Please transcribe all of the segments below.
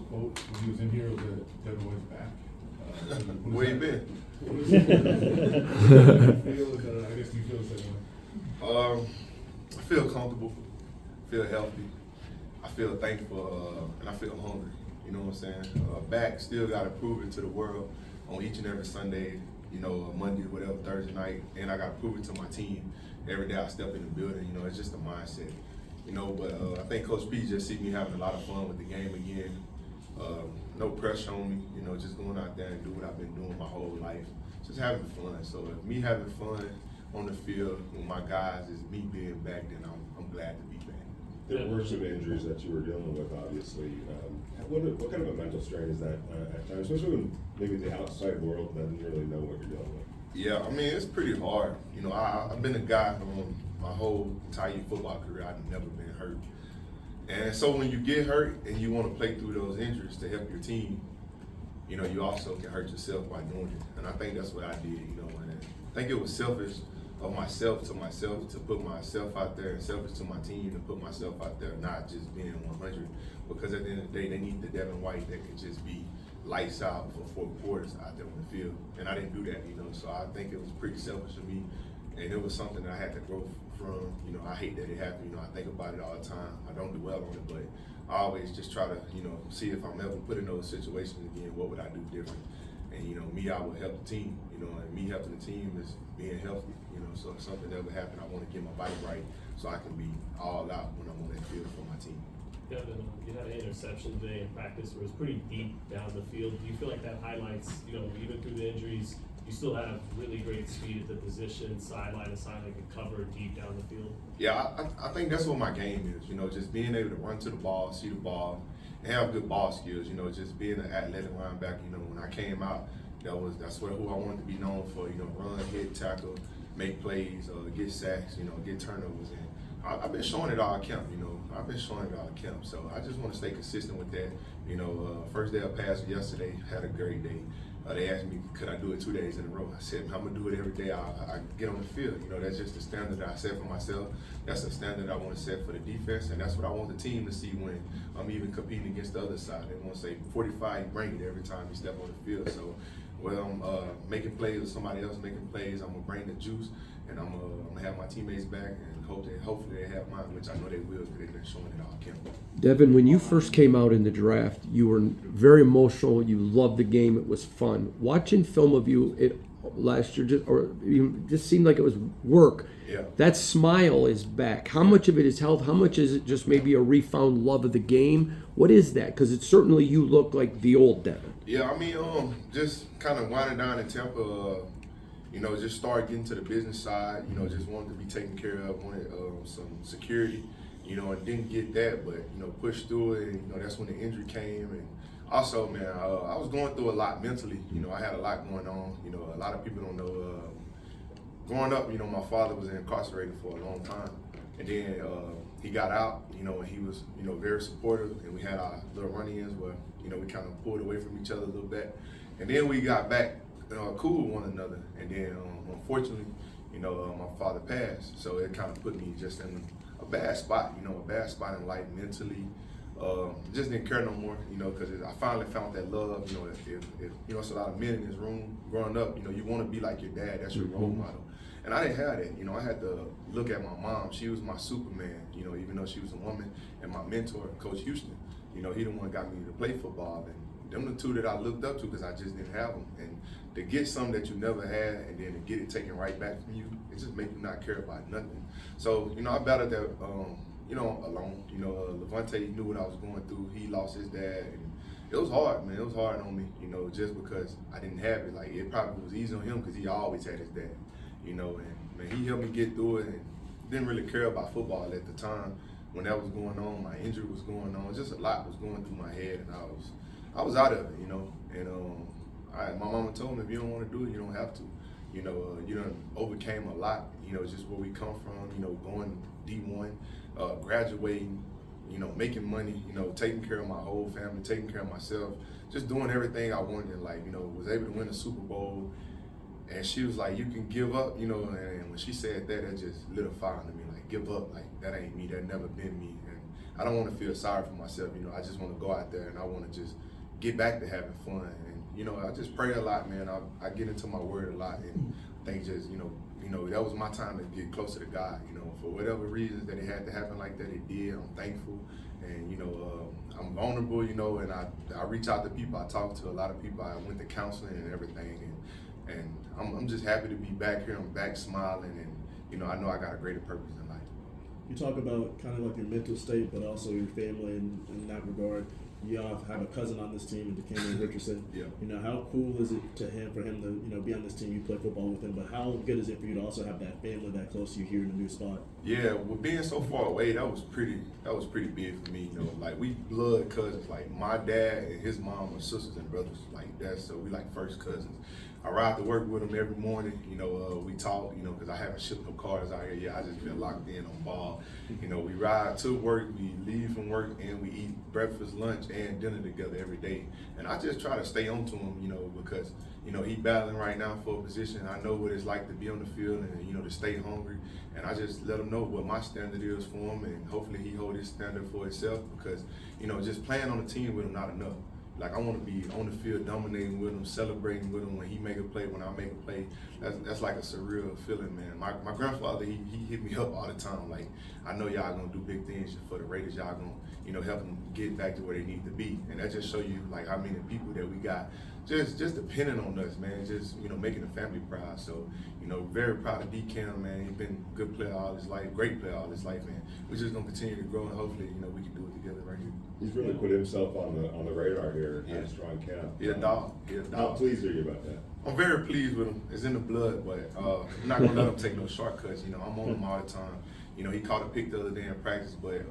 quote when he was in here was that Devin was back. Where you been? I guess you feel the same way. I feel comfortable, feel healthy, I feel thankful, and I feel hungry. You know what I'm saying? Back, still got to prove it to the world on each and every Sunday, you know, Monday, whatever, Thursday night, and I got to prove it to my team every day I step in the building. You know, it's just a mindset. You know, but I think Coach P just see me having a lot of fun with the game again. No pressure on me, you know, just going out there and do what I've been doing my whole life. Just having fun. So if me having fun on the field with my guys is me being back, then I'm glad to be back. There were some injuries that you were dealing with, obviously. What kind of a mental strain is that at times, especially when maybe the outside world doesn't really know what you're dealing with? Yeah, I mean, it's pretty hard. You know, I've been a guy my whole entire football career, I've never been hurt. And so when you get hurt and you want to play through those injuries to help your team, you know, you also can hurt yourself by doing it. And I think that's what I did, you know, and I think it was selfish of myself to put myself out there, and selfish to my team to put myself out there, not just being 100. Because at the end of the day, they need the Devin White that can just be lights out for 4 quarters out there on the field. And I didn't do that, you know, so I think it was pretty selfish of me. And it was something that I had to grow from. You know, I hate that it happened. You know, I think about it all the time. I don't do well on it, but I always just try to, you know, see if I'm ever put in those situations again, what would I do different? And, you know, me, I would help the team, you know, and me helping the team is being healthy, you know, so if something ever happened, I want to get my body right so I can be all out when I'm on that field for my team. Devin, you had an interception today in practice where it was pretty deep down the field. Do you feel like that highlights, you know, even through the injuries, you still have really great speed at the position, sideline to sideline, can cover deep down the field? Yeah, I think that's what my game is, you know, just being able to run to the ball, see the ball, and have good ball skills, you know, just being an athletic linebacker. You know, when I came out, that's who I wanted to be known for, you know, run, hit, tackle, make plays, get sacks, you know, get turnovers. And I've been showing it all camp, you know. I've been showing it all camp. So I just want to stay consistent with that. You know, first day I passed yesterday, had a great day. They asked me, could I do it 2 days in a row? I said, I'm going to do it every day I get on the field. You know, that's just the standard that I set for myself. That's the standard I want to set for the defense, and that's what I want the team to see when I'm even competing against the other side. They want to say, 45, bring it every time you step on the field. So, well, I'm making plays with somebody else making plays. I'm going to bring the juice, and I'm going to have my teammates back, and hopefully they have mine, which I know they will because they've been showing it all camp. Devin, when you first came out in the draft, you were very emotional. You loved the game. It was fun. Watching film of you last year, just seemed like it was work. Yeah. That smile is back. How much of it is health? How much is it just maybe a refound love of the game? What is that? Because it's certainly you look like the old Devin. Yeah, I mean, just kind of winding down in Tampa. You know, just started getting to the business side, you know, just wanted to be taken care of, wanted some security, you know, and didn't get that, but, you know, pushed through it, and, you know, that's when the injury came. And also, man, I was going through a lot mentally. You know, I had a lot going on. You know, a lot of people don't know. Growing up, you know, my father was incarcerated for a long time. And then he got out, you know, and he was, you know, very supportive. And we had our little run-ins where, you know, we kind of pulled away from each other a little bit. And then we got back cool with one another, and then unfortunately, you know, my father passed, so it kind of put me just in a bad spot, you know, a bad spot in life mentally. Just didn't care no more, you know, because I finally found that love. You know, if you know, it's a lot of men in this room growing up. You know, you want to be like your dad. That's your role model. And I didn't have that. You know, I had to look at my mom. She was my Superman. You know, even though she was a woman, and my mentor, Coach Houston. You know, he the one who got me to play football, and them the two that I looked up to because I just didn't have them. And to get something that you never had and then to get it taken right back from you, it just make you not care about nothing. So, you know, I battled that, you know, alone. You know, Levante knew what I was going through. He lost his dad, and it was hard, man. It was hard on me, you know, just because I didn't have it. Like, it probably was easy on him because he always had his dad, you know, and man, he helped me get through it and didn't really care about football at the time when that was going on. My injury was going on. Just a lot was going through my head, and I was out of it, you know, and my mama told me, if you don't want to do it, you don't have to. You know, you done overcame a lot, you know, just where we come from, you know, going D1, graduating, you know, making money, you know, taking care of my whole family, taking care of myself, just doing everything I wanted in life, you know, was able to win a Super Bowl. And she was like, you can give up, you know, and when she said that, it just lit a fire under me, like, give up, like, that ain't me, that never been me. And I don't want to feel sorry for myself. You know, I just want to go out there and I want to just get back to having fun. And you know, I just pray a lot, man. I get into my word a lot, and things just, you know, that was my time to get closer to God. You know, for whatever reasons that it had to happen like that, it did. I'm thankful, and you know, I'm vulnerable. You know, and I reach out to people. I talk to a lot of people. I went to counseling and everything, and I'm just happy to be back here. I'm back smiling, and you know, I know I got a greater purpose in life. You talk about kind of like your mental state, but also your family in that regard. You have a cousin on this team, Cameron Richardson. Yeah. You know, how cool is it for him to, you know, be on this team? You play football with him, but how good is it for you to also have that family that close to you here in a new spot? Yeah, well, being so far away, that was pretty big for me. You know, like we blood cousins. Like my dad and his mom are sisters and brothers. Like that, so we like first cousins. I ride to work with him every morning. You know, we talk. You know, because I haven't shipped no cars out here yet. I just been locked in on ball. You know, we ride to work, we leave from work, and we eat breakfast, lunch, and dinner together every day. And I just try to stay on to him, you know, because you know he battling right now for a position. I know what it's like to be on the field and you know to stay hungry. And I just let him know what my standard is for him, and hopefully he hold his standard for himself. Because you know, just playing on the team with him not enough. Like I want to be on the field, dominating with him, celebrating with him when he make a play, when I make a play. That's like a surreal feeling, man. My grandfather, he hit me up all the time. Like, I know y'all gonna do big things for the Raiders. Y'all gonna, you know, help them get back to where they need to be. And that just show you like how many people that we got just depending on us, man. Just, you know, making the family proud. So, you know, very proud of D-Cam, man. He's been a good player all his life, great player all his life, man. We're just gonna continue to grow, and hopefully, you know, we can do it together right here. He's really put himself on the radar here at a strong camp. He a dog. He a How dog. pleased are you about that? I'm very pleased with him. It's in the blood, but I'm not gonna let him take no shortcuts. You know, I'm on him all the time. You know, he caught a pick the other day in practice, but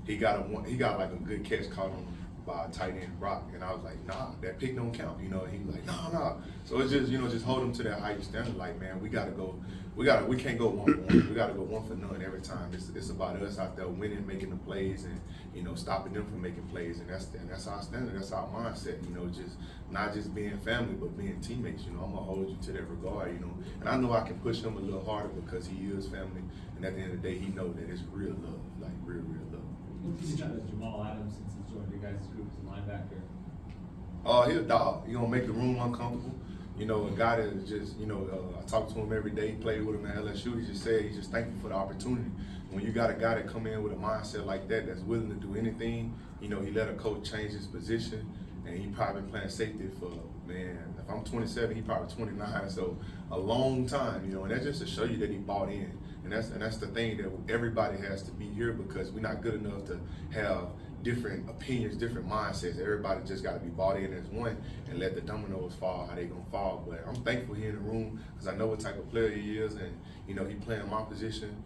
he got like a good catch caught on by a tight end Brock, and I was like, nah, that pick don't count. You know, he was like, nah. So it's just, you know, just hold him to that higher standard. Like, man, we can't go 1-for-1. We gotta go 1 for none every time. It's about us out there winning, making the plays, and you know, stopping them from making plays. And that's our standard. That's our mindset. You know, just not just being family, but being teammates. You know, I'm gonna hold you to that regard. You know, and I know I can push him a little harder because he is family. And at the end of the day, he know that it's real love, like real love. What do you think of Jamal Adams since he's joined your guys' group as a linebacker? He's a dog. He gonna make the room uncomfortable. You know, a guy that is just, you know, I talk to him every day, played with him at LSU. He just said he's just thankful for the opportunity. When you got a guy that come in with a mindset like that, that's willing to do anything, you know, he let a coach change his position, and he probably been playing safety for, man, if I'm 27, he probably 29, so a long time, you know, and that's just to show you that he bought in. And that's the thing that everybody has to be here, because we're not good enough to have different opinions, different mindsets. Everybody just got to be bought in as one and let the dominoes fall how they gonna fall. But I'm thankful he in the room because I know what type of player he is, and you know he playing my position.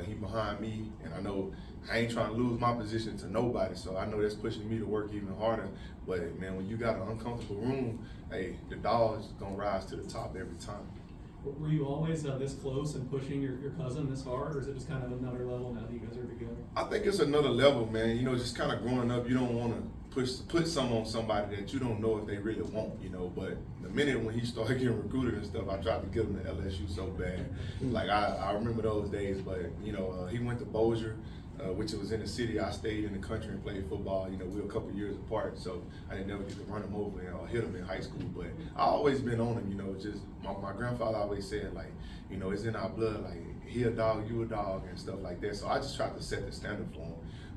He behind me, and I know I ain't trying to lose my position to nobody. So I know that's pushing me to work even harder. But man, when you got an uncomfortable room, hey, the dog's gonna rise to the top every time. Were you always this close and pushing your cousin this hard, or is it just kind of another level now that you guys are together? I think it's another level, man. You know, just kind of growing up, you don't want to put something on somebody that you don't know if they really want, you know. But the minute when he started getting recruited and stuff, I tried to get him to LSU so bad. Like, I remember those days, but, you know, he went to Bossier, which was in the city. I stayed in the country and played football. You know, we were a couple of years apart, so I didn't never get to run him over or hit him in high school. But I always been on him, you know. Just my grandfather always said, like, you know, it's in our blood. Like, he a dog, you a dog, and stuff like that. So I just tried to set the standard for him.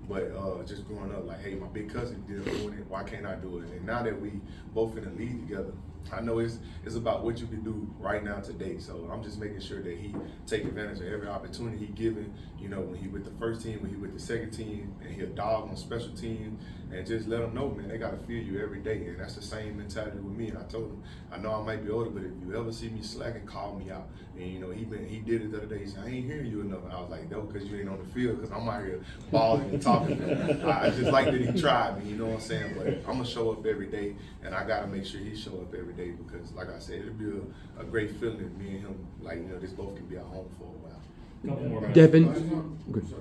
But just growing up, like, hey, my big cousin did doing it. Why can't I do it? And now that we both in the league together, I know it's about what you can do right now today. So I'm just making sure that he take advantage of every opportunity he given. You know, when he with the first team, when he with the second team, and he a dog on special team, and just let them know, man, they got to feel you every day. And that's the same mentality with me. And I told him, I know I might be older, but if you ever see me slacking, call me out. And you know, he did it the other day. He said, I ain't hearing you enough. And I was like, no, because you ain't on the field, because I'm out here balling and talking. I just like that he tried me, you know what I'm saying? But I'm gonna show up every day, and I gotta make sure he show up every day, because like I said, it'll be a great feeling if me and him, like, you know, this both can be at home for a while. Couple more Devin.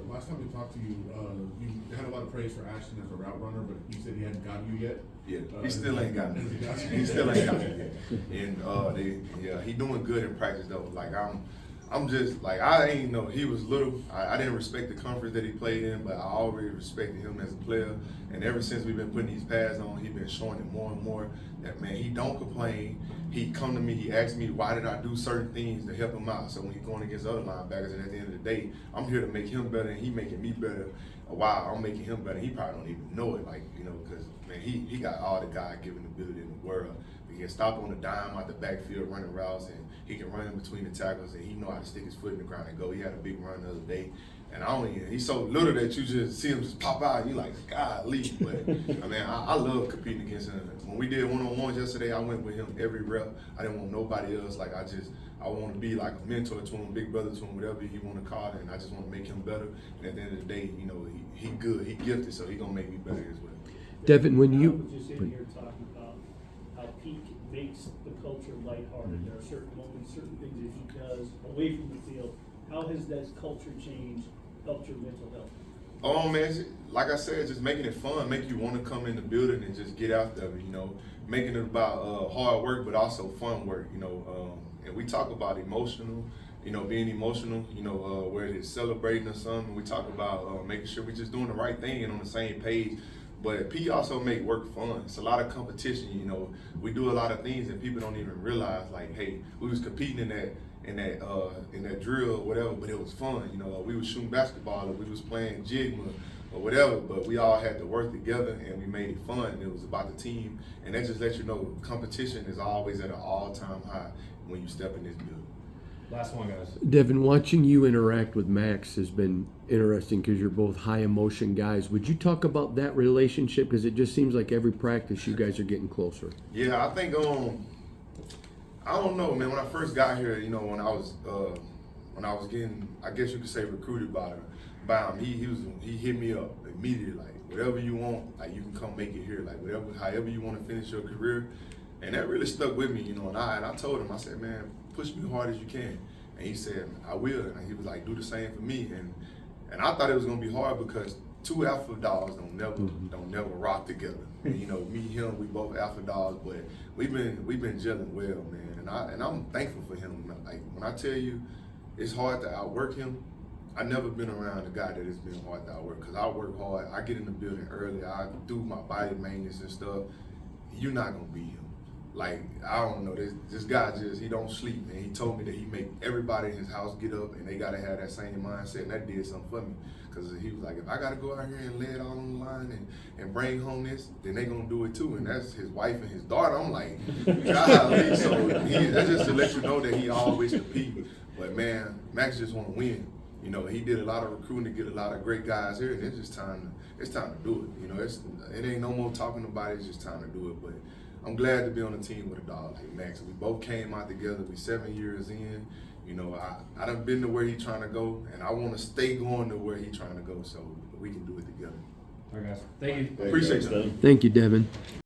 Last time we talked to you, you had a lot of praise for Ashton as a route runner, but you said he hadn't gotten you yet. Yeah, he still ain't got me. He still ain't got me yet. And he doing good in practice though. Like I'm just like, I ain't know he was little. I didn't respect the conference that he played in, but I already respected him as a player. And ever since we've been putting these pads on, he's been showing it more and more that, man, he don't complain. He come to me, he asks me, why did I do certain things to help him out? So when he's going against other linebackers, and at the end of the day, I'm here to make him better, and he making me better. While I'm making him better, he probably don't even know it, like, you know, because, man, he got all the God-given ability in the world. He can stop on a dime out the backfield running routes, and he can run in between the tackles, and he know how to stick his foot in the ground and go. He had a big run the other day, and he's so little that you just see him just pop out, and you like, golly. But I mean, I love competing against him. When we did one-on-ones yesterday, I went with him every rep. I didn't want nobody else. Like, I want to be like a mentor to him, big brother to him, whatever he want to call it, and I just want to make him better. And at the end of the day, you know, he good, he gifted, so he gonna make me better as well. Devin, when I you was just in here talking about how Pete makes the culture lighthearted. There are certain moments, certain things that he does away from the field. How has that culture change helped your mental health? Oh man, like I said, just making it fun, make you want to come in the building and just get out there, you know, making it about hard work, but also fun work, you know. And we talk about emotional, you know, being emotional, you know, where it's celebrating or something. We talk about making sure we're just doing the right thing and on the same page. But P also make work fun. It's a lot of competition, you know. We do a lot of things and people don't even realize, like, hey, we was competing in that drill or whatever, but it was fun. You know, we was shooting basketball or we was playing jigma or whatever, but we all had to work together and we made it fun. And it was about the team, and that just lets you know competition is always at an all-time high when you step in this building. Last one, guys. Devin, watching you interact with Max has been interesting because you're both high emotion guys. Would you talk about that relationship? Because it just seems like every practice you guys are getting closer. Yeah, I think I don't know, man. When I first got here, you know, when I was getting, I guess you could say, recruited by him, he hit me up immediately, like, whatever you want, like, you can come make it here, like, however you want to finish your career. And that really stuck with me, you know. And I told him, I said, man, push me hard as you can. And he said, I will. And he was like, do the same for me. And I thought it was gonna be hard because two alpha dogs don't never rock together. And, you know, me, him, we both alpha dogs, but we've been gelling well, man. And I'm thankful for him. Like, when I tell you it's hard to outwork him, I've never been around a guy that it's been hard to outwork, because I work hard. I get in the building early. I do my body maintenance and stuff. You're not gonna beat him. Like, I don't know, this guy he don't sleep, and he told me that he make everybody in his house get up, and they gotta have that same mindset, and that did something for me. Because he was like, if I gotta go out here and lay it all on the line and bring home this, then they gonna do it too. And that's his wife and his daughter. I'm like, golly. So that's just to let you know that he always compete. But man, Max just wanna win. You know, he did a lot of recruiting to get a lot of great guys here, and it's just time to do it. You know, it ain't no more talking about it, it's just time to do it. But I'm glad to be on a team with a dog like Max. We both came out together. We 7 years in. You know, I done been to where he trying to go, and I want to stay going to where he trying to go, so we can do it together. All right, guys. Thank you. Appreciate you. Thank you, Devin.